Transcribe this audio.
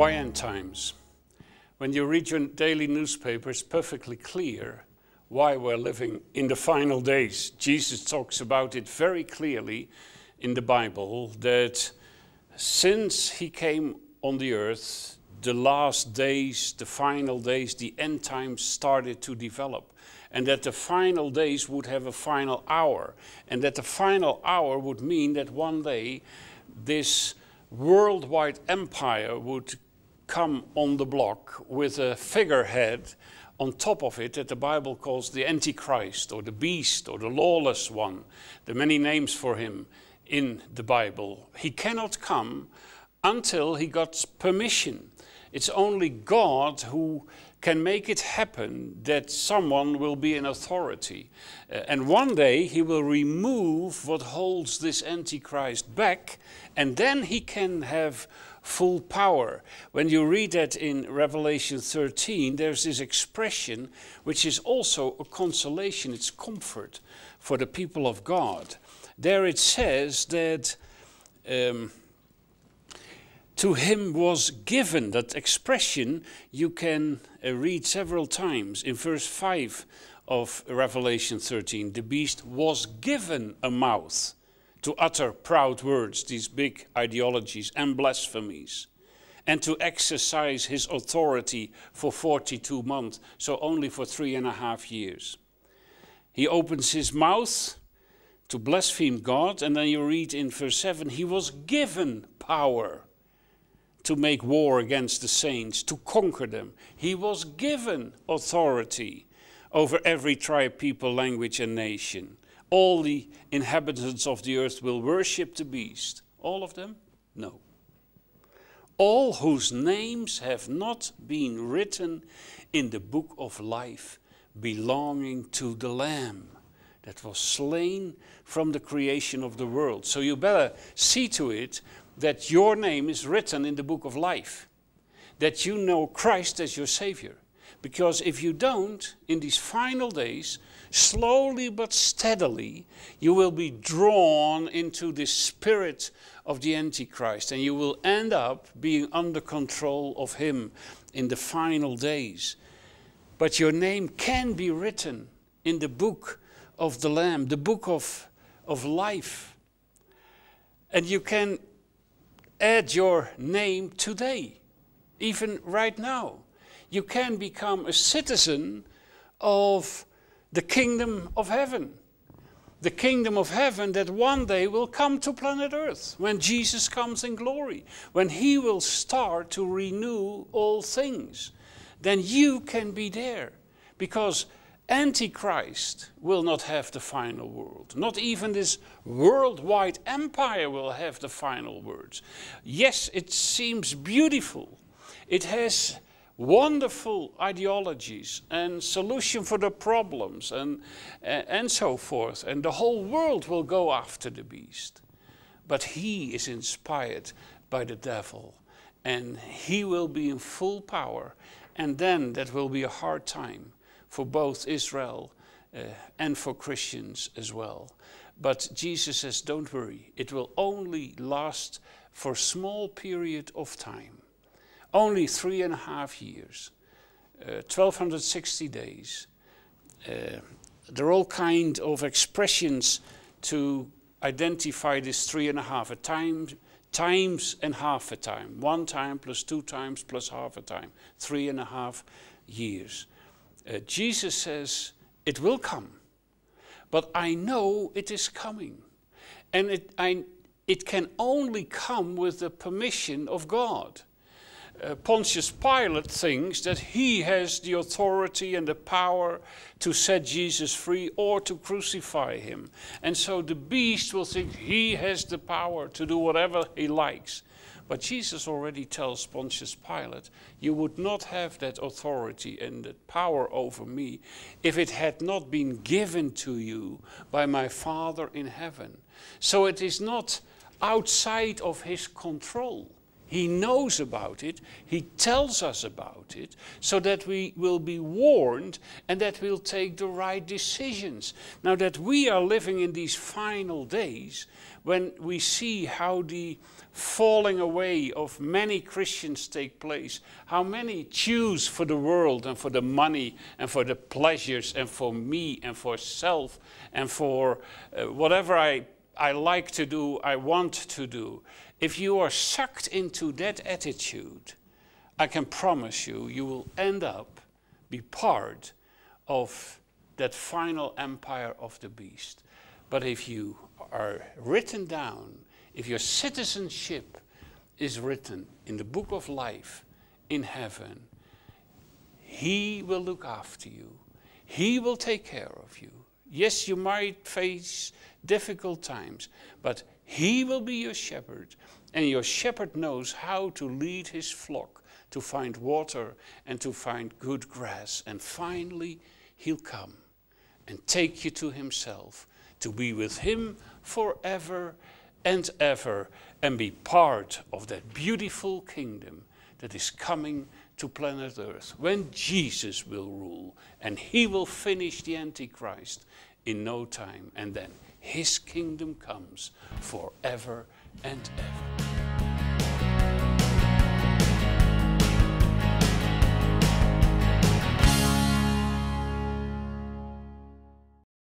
Why end times? When you read your daily newspaper, it's perfectly clear why we're living in the final days. Jesus talks about it very clearly in the Bible, that since he came on the earth, the last days, the final days, the end times started to develop. And that the final days would have a final hour. And that the final hour would mean that one day this worldwide empire would come on the block with a figurehead on top of it that the Bible calls the Antichrist, or the beast, or the lawless one. There are many names for him in the Bible. He cannot come until he got permission. It's only God who can make it happen that someone will be in authority. And one day he will remove what holds this Antichrist back, and then he can have full power. When you read that in Revelation 13, there's this expression which is also a consolation, it's comfort for the people of God. There it says that to him was given. That expression you can read several times. In verse 5 of Revelation 13, the beast was given a mouth to utter proud words, these big ideologies and blasphemies, and to exercise his authority for 42 months, so only for 3.5 years. He opens his mouth to blaspheme God, and then you read in verse 7, he was given power to make war against the saints, to conquer them. He was given authority over every tribe, people, language and nation. All the inhabitants of the earth will worship the beast. All of them? No. All whose names have not been written in the book of life belonging to the Lamb that was slain from the creation of the world. So you better see to it that your name is written in the book of life, that you know Christ as your Savior. Because if you don't, in these final days, slowly but steadily, you will be drawn into the spirit of the Antichrist, and you will end up being under control of him in the final days. But your name can be written in the book of the Lamb, the book of life. And you can add your name today, even right now. You can become a citizen of the kingdom of heaven. The kingdom of heaven that one day will come to planet Earth when Jesus comes in glory, when he will start to renew all things. Then you can be there, because Antichrist will not have the final word. Not even this worldwide empire will have the final words. Yes, it seems beautiful. It has wonderful ideologies and solution for the problems and so forth. And the whole world will go after the beast. But he is inspired by the devil. And he will be in full power. And then that will be a hard time for both Israel and for Christians as well. But Jesus says, don't worry, it will only last for a small period of time. Only 3.5 years, 1260 days. There are all kinds of expressions to identify this 3.5, a time, times and half a time. 1 time plus 2 times plus half a time, 3.5 years. Jesus says, it will come, but I know it is coming. And it can only come with the permission of God. Pontius Pilate thinks that he has the authority and the power to set Jesus free or to crucify him. And so the beast will think he has the power to do whatever he likes. But Jesus already tells Pontius Pilate, you would not have that authority and that power over me if it had not been given to you by my Father in heaven. So it is not outside of his control. He knows about it, he tells us about it, so that we will be warned and that we'll take the right decisions. Now that we are living in these final days, when we see how the falling away of many Christians take place, how many choose for the world and for the money and for the pleasures and for me and for self and for whatever I like to do, I want to do. If you are sucked into that attitude, I can promise you, you will end up be part of that final empire of the beast. But if you are written down, if your citizenship is written in the book of life in heaven, he will look after you. He will take care of you. Yes, you might face difficult times, but he will be your shepherd. And your shepherd knows how to lead his flock to find water and to find good grass. And finally, he'll come and take you to himself, to be with him forever and ever, and be part of that beautiful kingdom that is coming to planet Earth, when Jesus will rule, and he will finish the Antichrist in no time, and then his kingdom comes forever and ever.